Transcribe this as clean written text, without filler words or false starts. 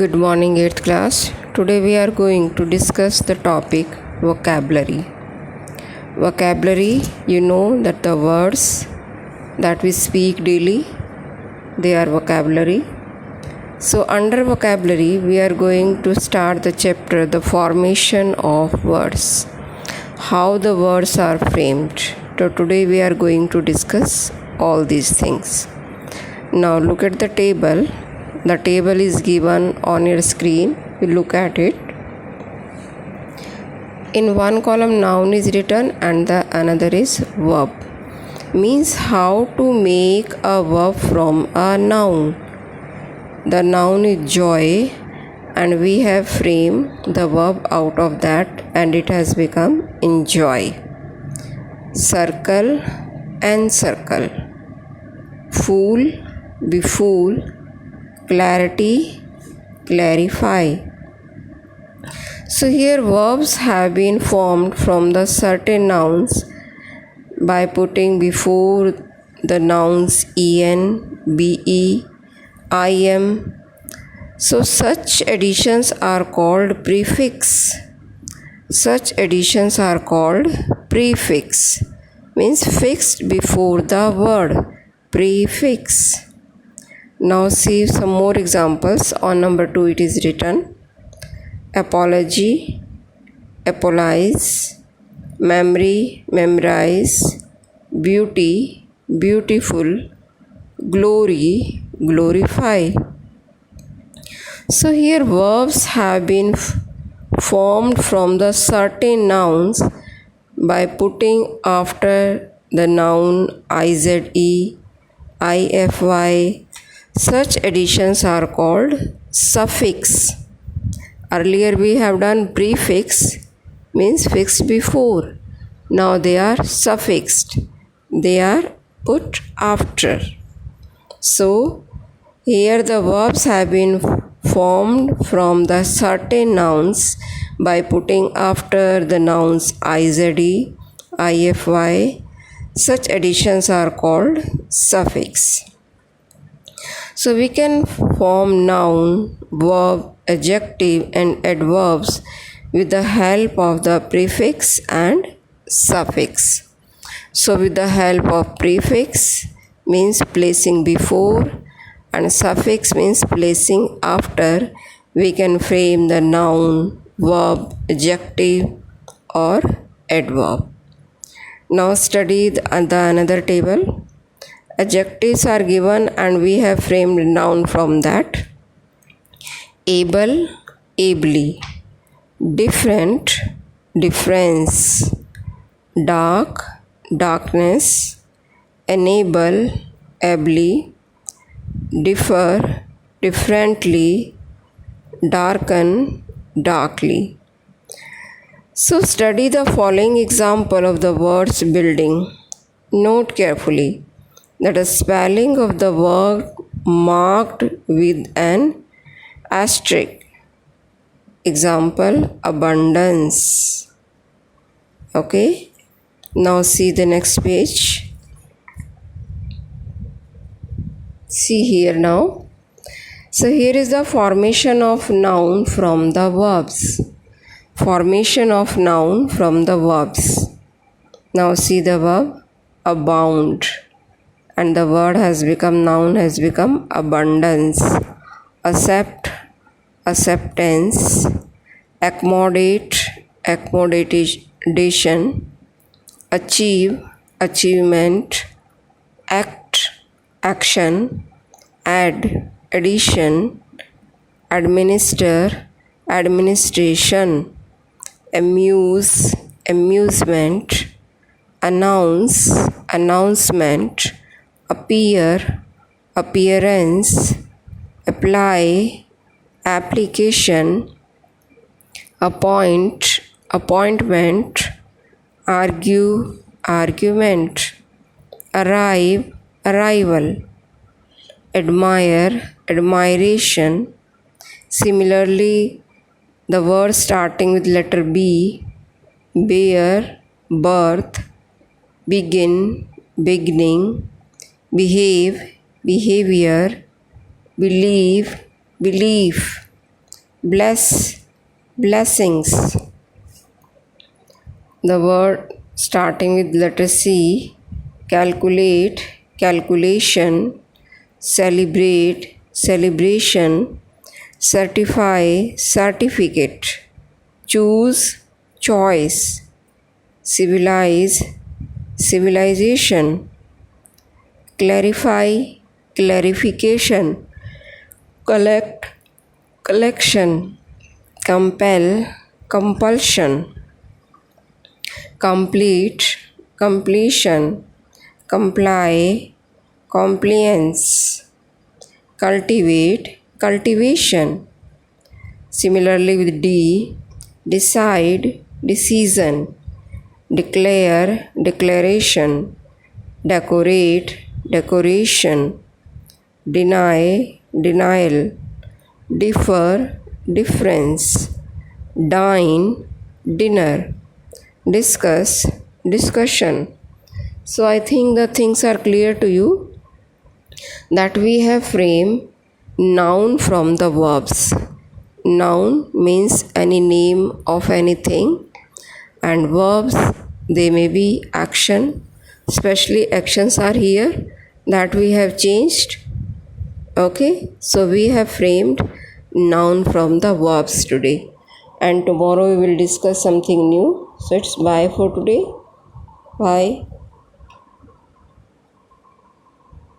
Good morning, 8th class. Today we are going to discuss the topic vocabulary. Vocabulary, you know that the words that we speak daily, they are vocabulary. So under vocabulary, we are going to start the chapter, the formation of words, how the words are framed. So today we are going to discuss all these things. Now look at the table. The table is given on your screen. You look at it. In one column noun is written and the another is verb. Means how to make a verb from a noun. The noun is joy and we have framed the verb out of that and it has become enjoy. Circle and circle. Fool, befool. Clarity, clarify. So here verbs have been formed from the certain nouns by putting before the nouns en, be, im. So such additions are called prefix. Such additions are called prefix. Means fixed before the word. Prefix. Now see some more examples. On number 2 it is written apology, apologize, memory, memorize, beauty, beautiful, glory, glorify. So here verbs have been formed from the certain nouns by putting after the noun ize, ify. Such additions are called suffix. Earlier we have done prefix, means fixed before. Now they are suffixed. They are put after. So here the verbs have been formed from the certain nouns by putting after the nouns ize, ify. Such additions are called suffix. So we can form noun, verb, adjective and adverbs with the help of the prefix and suffix. So with the help of prefix means placing before and suffix means placing after, we can frame the noun, verb, adjective or adverb. Now study the another table. Adjectives are given and we have framed noun from that. Able, ably. Different, difference. Dark, darkness. Enable, ably. Differ, differently. Darken, darkly. So study the following example of the words building. Note carefully that the spelling of the word marked with an asterisk. Example, abundance. Okay. Now see the next page. See here now. So here is the formation of noun from the verbs. Formation of noun from the verbs. Now see the verb abound. And the word has become, noun has become abundance. Accept, acceptance. Accommodate, accommodation. Achieve, achievement. Act, action. Add, addition. Administer, administration. Amuse, amusement. Announce, announcement. Appear, appearance. Apply, application. Appoint, appointment. Argue, argument. Arrive, arrival. Admire, admiration. Similarly, the word starting with letter B, bear, birth. Begin, beginning. Behave, behavior. Believe, belief. bless, blessings. The word starting with letter C, calculate, calculation, celebrate, celebration, certify, certificate, choose, choice, civilize, civilization, clarify, clarification, collect, collection, compel, compulsion, complete, completion, comply, compliance, cultivate, cultivation. Similarly with D, decide, decision, declare, declaration, decorate, decoration, deny, denial, differ, difference, dine, dinner, discuss, discussion. So I think the things are clear to you that we have framed noun from the verbs. Noun means any name of anything, and verbs, they may be action, especially actions are here that we have changed. Okay, so we have framed noun from the verbs today, and tomorrow we will discuss something new. So it's bye for today. Bye.